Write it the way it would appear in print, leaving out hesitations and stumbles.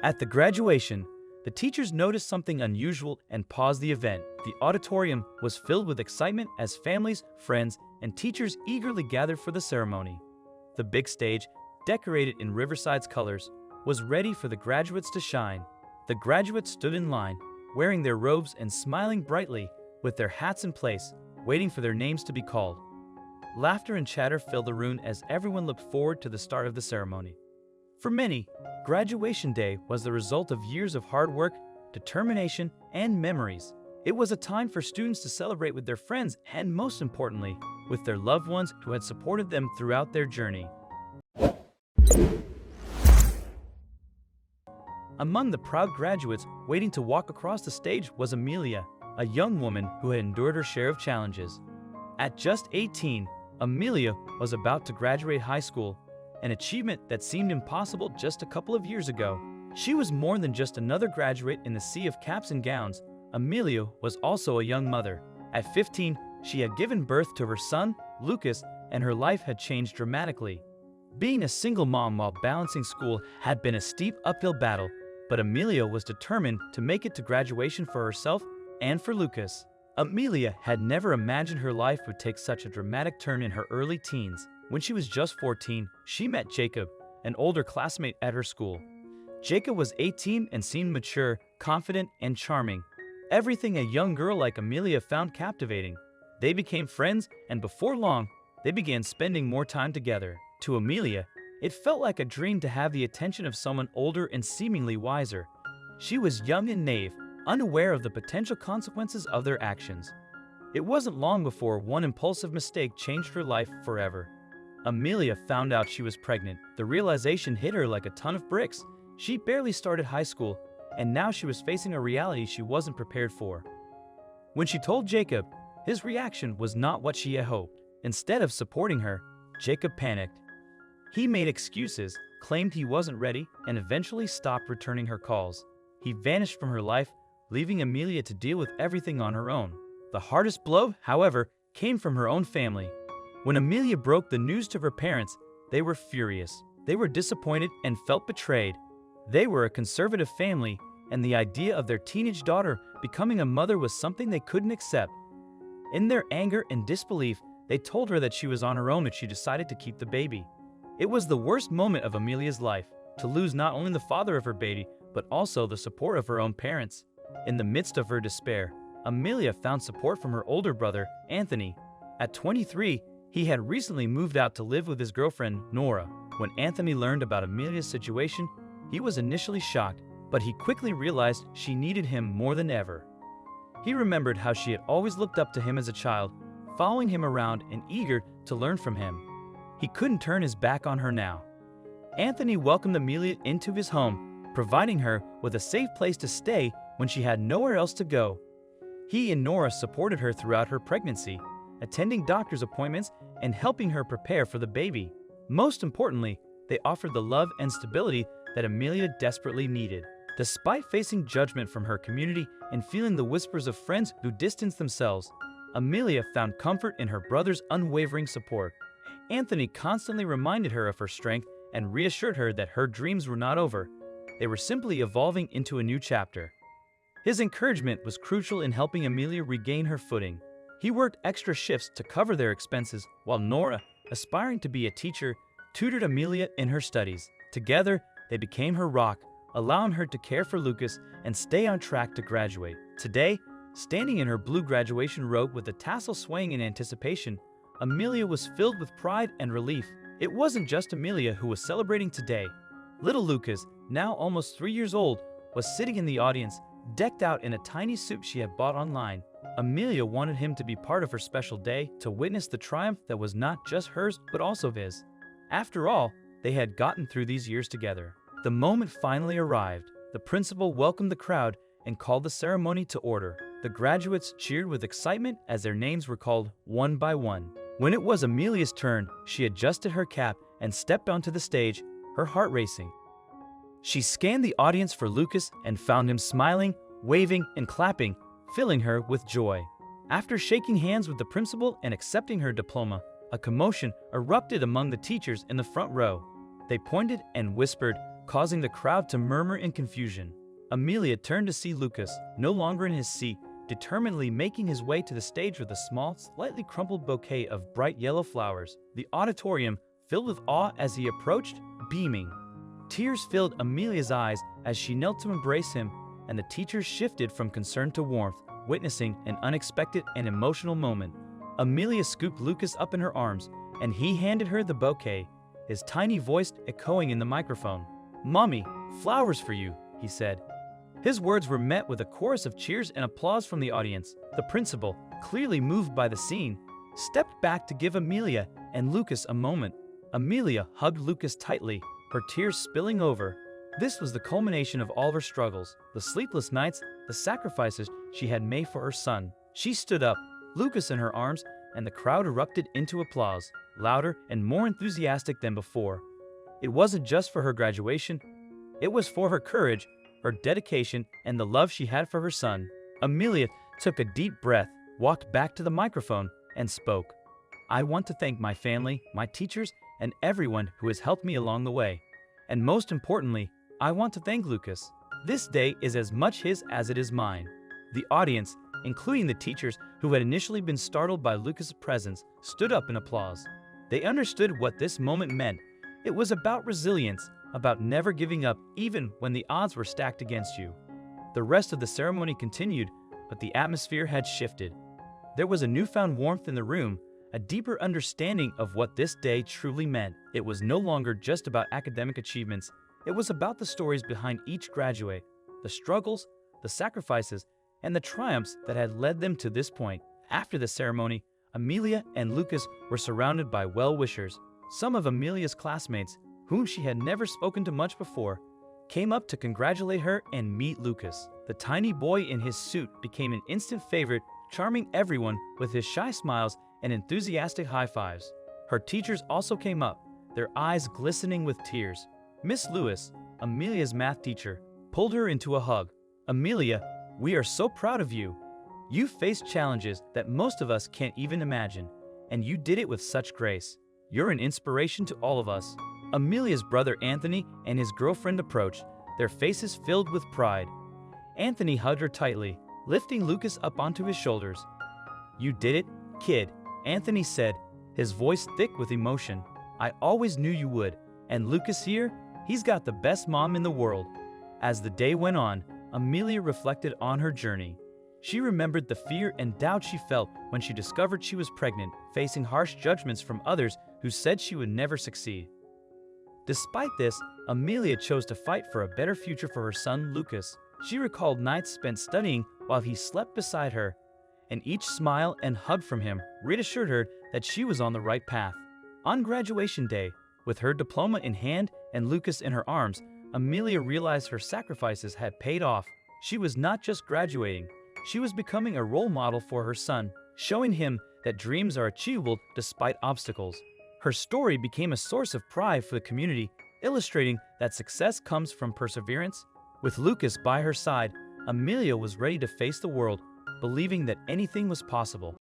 At the graduation, the teachers noticed something unusual and paused the event. The auditorium was filled with excitement as families, friends, and teachers eagerly gathered for the ceremony. The big stage, decorated in Riverside's colors, was ready for the graduates to shine. The graduates stood in line, wearing their robes and smiling brightly, with their hats in place, waiting for their names to be called. Laughter and chatter filled the room as everyone looked forward to the start of the ceremony. For many, graduation day was the result of years of hard work, determination, and memories. It was a time for students to celebrate with their friends and, most importantly, with their loved ones who had supported them throughout their journey. Among the proud graduates waiting to walk across the stage was Amelia, a young woman who had endured her share of challenges. At just 18, Amelia was about to graduate high school, an achievement that seemed impossible just a couple of years ago. She was more than just another graduate in the sea of caps and gowns. Amelia was also a young mother. At 15, she had given birth to her son, Lucas, and her life had changed dramatically. Being a single mom while balancing school had been a steep uphill battle, but Amelia was determined to make it to graduation for herself and for Lucas. Amelia had never imagined her life would take such a dramatic turn in her early teens. When she was just 14, she met Jacob, an older classmate at her school. Jacob was 18 and seemed mature, confident, and charming. Everything a young girl like Amelia found captivating. They became friends, and before long, they began spending more time together. To Amelia, it felt like a dream to have the attention of someone older and seemingly wiser. She was young and naive, unaware of the potential consequences of their actions. It wasn't long before one impulsive mistake changed her life forever. Amelia found out she was pregnant. The realization hit her like a ton of bricks. She barely started high school, and now she was facing a reality she wasn't prepared for. When she told Jacob, his reaction was not what she had hoped. Instead of supporting her, Jacob panicked. He made excuses, claimed he wasn't ready, and eventually stopped returning her calls. He vanished from her life, leaving Amelia to deal with everything on her own. The hardest blow, however, came from her own family. When Amelia broke the news to her parents, they were furious. They were disappointed and felt betrayed. They were a conservative family, and the idea of their teenage daughter becoming a mother was something they couldn't accept. In their anger and disbelief, they told her that she was on her own if she decided to keep the baby. It was the worst moment of Amelia's life, to lose not only the father of her baby, but also the support of her own parents. In the midst of her despair, Amelia found support from her older brother, Anthony. At 23, he had recently moved out to live with his girlfriend, Nora. When Anthony learned about Amelia's situation, he was initially shocked, but he quickly realized she needed him more than ever. He remembered how she had always looked up to him as a child, following him around and eager to learn from him. He couldn't turn his back on her now. Anthony welcomed Amelia into his home, providing her with a safe place to stay when she had nowhere else to go. He and Nora supported her throughout her pregnancy, attending doctor's appointments and helping her prepare for the baby. Most importantly, they offered the love and stability that Amelia desperately needed. Despite facing judgment from her community and feeling the whispers of friends who distanced themselves, Amelia found comfort in her brother's unwavering support. Anthony constantly reminded her of her strength and reassured her that her dreams were not over. They were simply evolving into a new chapter. His encouragement was crucial in helping Amelia regain her footing. He worked extra shifts to cover their expenses, while Nora, aspiring to be a teacher, tutored Amelia in her studies. Together, they became her rock, allowing her to care for Lucas and stay on track to graduate. Today, standing in her blue graduation robe with the tassel swaying in anticipation, Amelia was filled with pride and relief. It wasn't just Amelia who was celebrating today. Little Lucas, now almost 3 years old, was sitting in the audience, decked out in a tiny suit she had bought online. Amelia wanted him to be part of her special day, to witness the triumph that was not just hers but also his. After all, they had gotten through these years together. The moment finally arrived. The principal welcomed the crowd and called the ceremony to order. The graduates cheered with excitement as their names were called one by one. When it was Amelia's turn, she adjusted her cap and stepped onto the stage, her heart racing. She scanned the audience for Lucas and found him smiling, waving, and clapping, filling her with joy. After shaking hands with the principal and accepting her diploma, a commotion erupted among the teachers in the front row. They pointed and whispered, causing the crowd to murmur in confusion. Amelia turned to see Lucas, no longer in his seat, determinedly making his way to the stage with a small, slightly crumpled bouquet of bright yellow flowers. The auditorium filled with awe as he approached, beaming. Tears filled Amelia's eyes as she knelt to embrace him, and the teachers shifted from concern to warmth, witnessing an unexpected and emotional moment. Amelia scooped Lucas up in her arms, and he handed her the bouquet, his tiny voice echoing in the microphone. "Mommy, flowers for you," he said. His words were met with a chorus of cheers and applause from the audience. The principal, clearly moved by the scene, stepped back to give Amelia and Lucas a moment. Amelia hugged Lucas tightly, her tears spilling over. This was the culmination of all her struggles, the sleepless nights, the sacrifices she had made for her son. She stood up, Lucas in her arms, and the crowd erupted into applause, louder and more enthusiastic than before. It wasn't just for her graduation, it was for her courage, her dedication, and the love she had for her son. Amelia took a deep breath, walked back to the microphone, and spoke. "I want to thank my family, my teachers, and everyone who has helped me along the way. And most importantly, I want to thank Lucas. This day is as much his as it is mine." The audience, including the teachers who had initially been startled by Lucas' presence, stood up in applause. They understood what this moment meant. It was about resilience, about never giving up even when the odds were stacked against you. The rest of the ceremony continued, but the atmosphere had shifted. There was a newfound warmth in the room, a deeper understanding of what this day truly meant. It was no longer just about academic achievements. It was about the stories behind each graduate, the struggles, the sacrifices, and the triumphs that had led them to this point. After the ceremony, Amelia and Lucas were surrounded by well-wishers. Some of Amelia's classmates, whom she had never spoken to much before, came up to congratulate her and meet Lucas. The tiny boy in his suit became an instant favorite, charming everyone with his shy smiles and enthusiastic high fives. Her teachers also came up, their eyes glistening with tears. Miss Lewis, Amelia's math teacher, pulled her into a hug. "Amelia, we are so proud of you. You faced challenges that most of us can't even imagine, and you did it with such grace. You're an inspiration to all of us." Amelia's brother Anthony and his girlfriend approached, their faces filled with pride. Anthony hugged her tightly, lifting Lucas up onto his shoulders. "You did it, kid," Anthony said, his voice thick with emotion. "I always knew you would, and Lucas here, he's got the best mom in the world." As the day went on, Amelia reflected on her journey. She remembered the fear and doubt she felt when she discovered she was pregnant, facing harsh judgments from others who said she would never succeed. Despite this, Amelia chose to fight for a better future for her son, Lucas. She recalled nights spent studying while he slept beside her, and each smile and hug from him reassured her that she was on the right path. On graduation day, with her diploma in hand and Lucas in her arms, Amelia realized her sacrifices had paid off. She was not just graduating, she was becoming a role model for her son, showing him that dreams are achievable despite obstacles. Her story became a source of pride for the community, illustrating that success comes from perseverance. With Lucas by her side, Amelia was ready to face the world, believing that anything was possible.